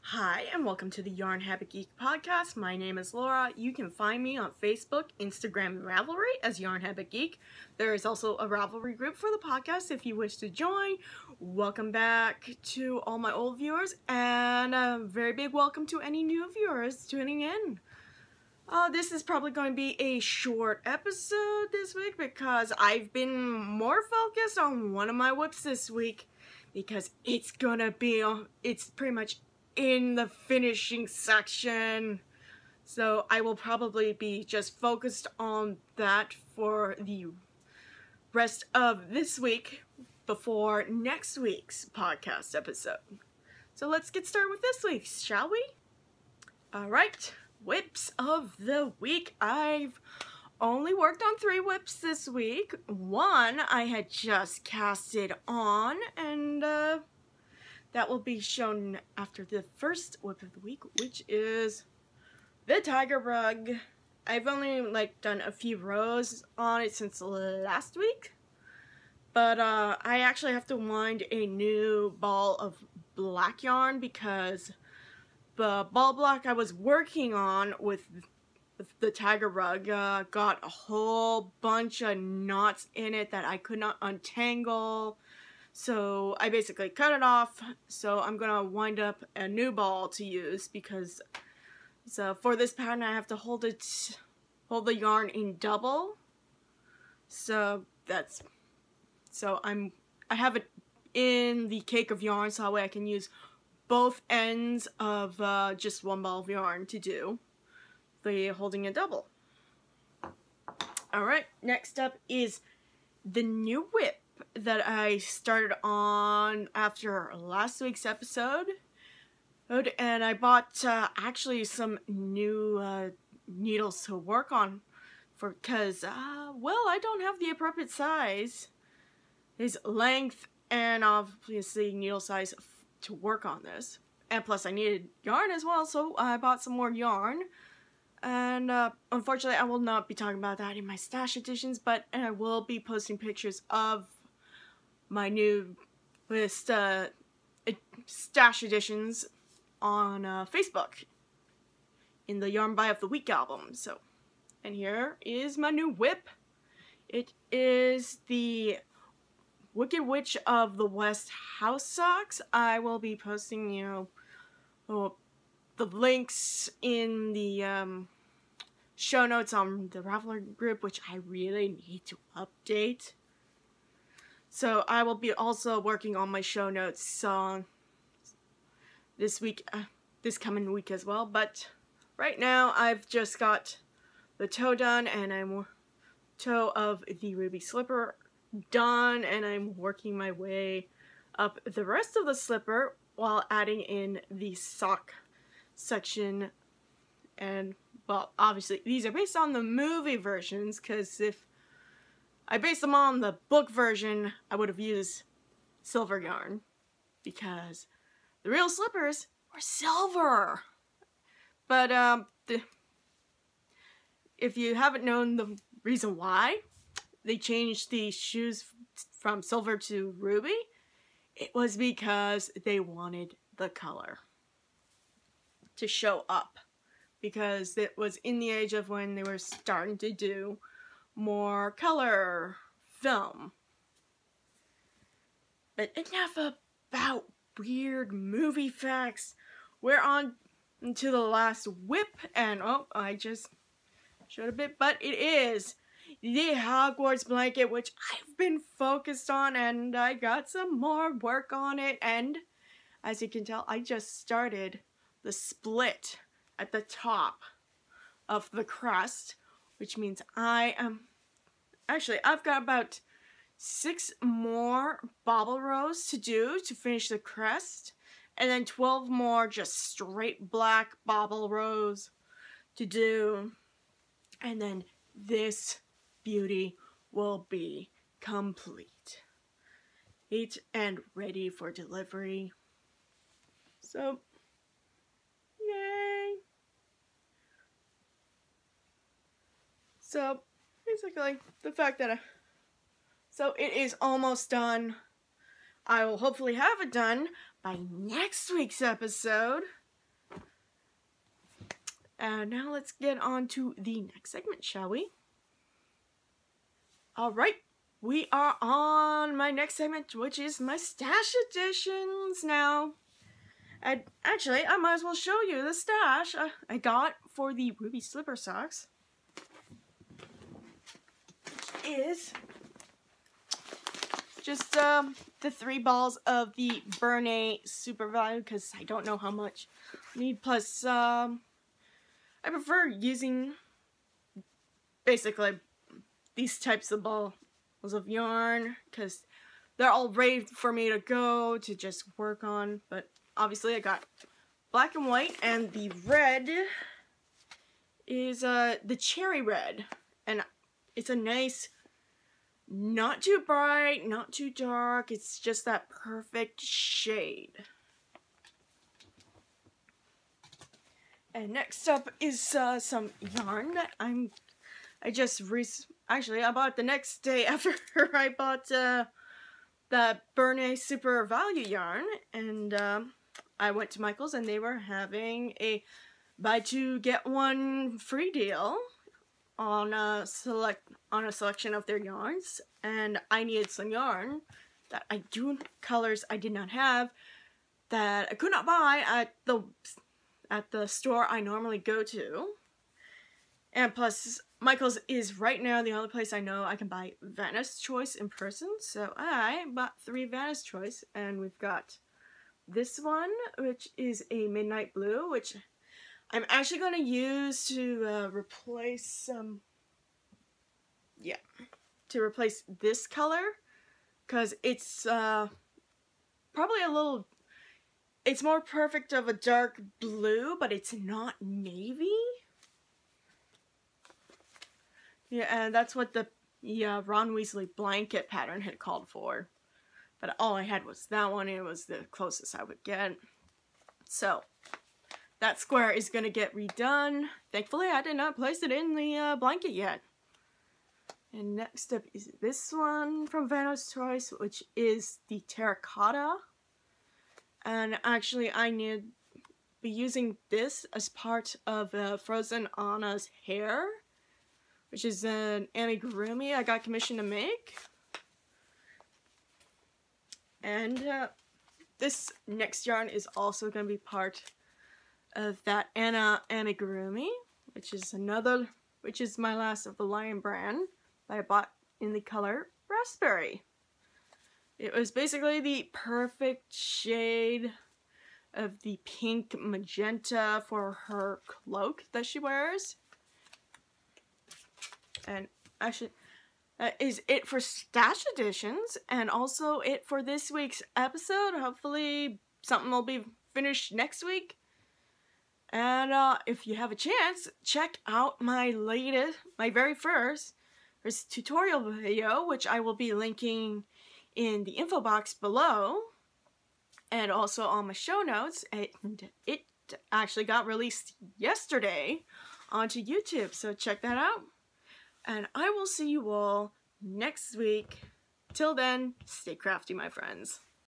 Hi, and welcome to the Yarn Habit Geek podcast. My name is Laura. You can find me on Facebook, Instagram, and Ravelry as Yarn Habit Geek. There is also a Ravelry group for the podcast if you wish to join. Welcome back to all my old viewers, and a very big welcome to any new viewers tuning in. This is probably going to be a short episode this week because I've been more focused on one of my whips this week because it's pretty much in the finishing section. So I will probably be just focused on that for the rest of this week before next week's podcast episode. So let's get started with this week, shall we? Alright, whips of the week. I've only worked on 3 whips this week. One I had just casted on, and that will be shown after the first whip of the week, which is the Tiger Rug. I've only done a few rows on it since last week, but I actually have to wind a new ball of black yarn because the ball block I was working on with the Tiger Rug got a whole bunch of knots in it that I could not untangle. So I basically cut it off, so I'm gonna wind up a new ball to use because for this pattern I have to hold the yarn in double. So I have it in the cake of yarn so that way I can use both ends of just one ball of yarn to do the holding a double. Alright, next up is the new whip that I started on after last week's episode, and I bought actually some new needles to work on because I don't have the appropriate size, his length, and obviously needle size to work on this, and plus I needed yarn as well, so I bought some more yarn. And unfortunately I will not be talking about that in my stash editions, but I will be posting pictures of my new list stash editions on Facebook in the Yarn Buy of the Week album. So, and here is my new whip. It is the Wicked Witch of the West house socks. I will be posting, the links in the show notes on the Ravelry group, which I really need to update. So I will be also working on my show notes this week, this coming week as well. But right now I've just got the toe done, and I'm toe of the ruby slipper done, and I'm working my way up the rest of the slipper while adding in the sock section. And well, obviously these are based on the movie versions, because if I based them on the book version, I would have used silver yarn because the real slippers were silver. But if you haven't known the reason why they changed the shoes from silver to ruby, it was because they wanted the color to show up, because it was in the age of when they were starting to do more color film. But enough about weird movie facts. We're on to the last whip, and I just showed a bit, but it is the Hogwarts blanket, which I've been focused on, and I got some more work on it, and as you can tell, I just started the split at the top of the crest, which means I've got about 6 more bobble rows to do to finish the crest, and then 12 more just straight black bobble rows to do, and then this beauty will be complete and ready for delivery. So yay! So basically, the fact that so it is almost done. I will hopefully have it done by next week's episode. And now let's get on to the next segment, shall we? Alright, we are on my next segment, which is my stash editions now. And actually, I might as well show you the stash I got for the Ruby Slipper Socks. Which is just the 3 balls of the Bernay Super Value, because I don't know how much I need. Plus, I prefer using basically these types of balls of yarn, because they're all ready for me to go to just work on. But obviously I got black and white, and the red is the cherry red, and it's a nice, not too bright, not too dark, it's just that perfect shade. And next up is some yarn that I bought it the next day after I bought the Bernay Super Value yarn, and I went to Michael's and they were having a buy 2 get 1 free deal on a selection of their yarns, and I needed some yarn that colors I did not have, that I could not buy at the store I normally go to. And plus, Michael's is right now the only place I know I can buy Vanna's Choice in person, so I bought 3 Vanna's Choice, and we've got this one, which is a midnight blue, which I'm actually going to use to replace replace this color, because it's probably it's more perfect of a dark blue, but it's not navy. Yeah, and that's what the Ron Weasley blanket pattern had called for. But all I had was that one, and it was the closest I would get. So that square is going to get redone. Thankfully, I did not place it in the blanket yet. And next up is this one from Vanna's Choice, which is the terracotta. And actually, I need to be using this as part of Frozen Anna's hair, which is an amigurumi I got commissioned to make. And this next yarn is also going to be part of that Anna amigurumi, which is my last of the Lion brand that I bought in the color Raspberry. It was basically the perfect shade of the pink magenta for her cloak that she wears. And actually, that is it for stash editions, and also it for this week's episode. Hopefully something will be finished next week. And if you have a chance, check out my very first tutorial video, which I will be linking in the info box below, and also on my show notes. And it actually got released yesterday onto YouTube, so check that out. And I will see you all next week. Till then, stay crafty, my friends.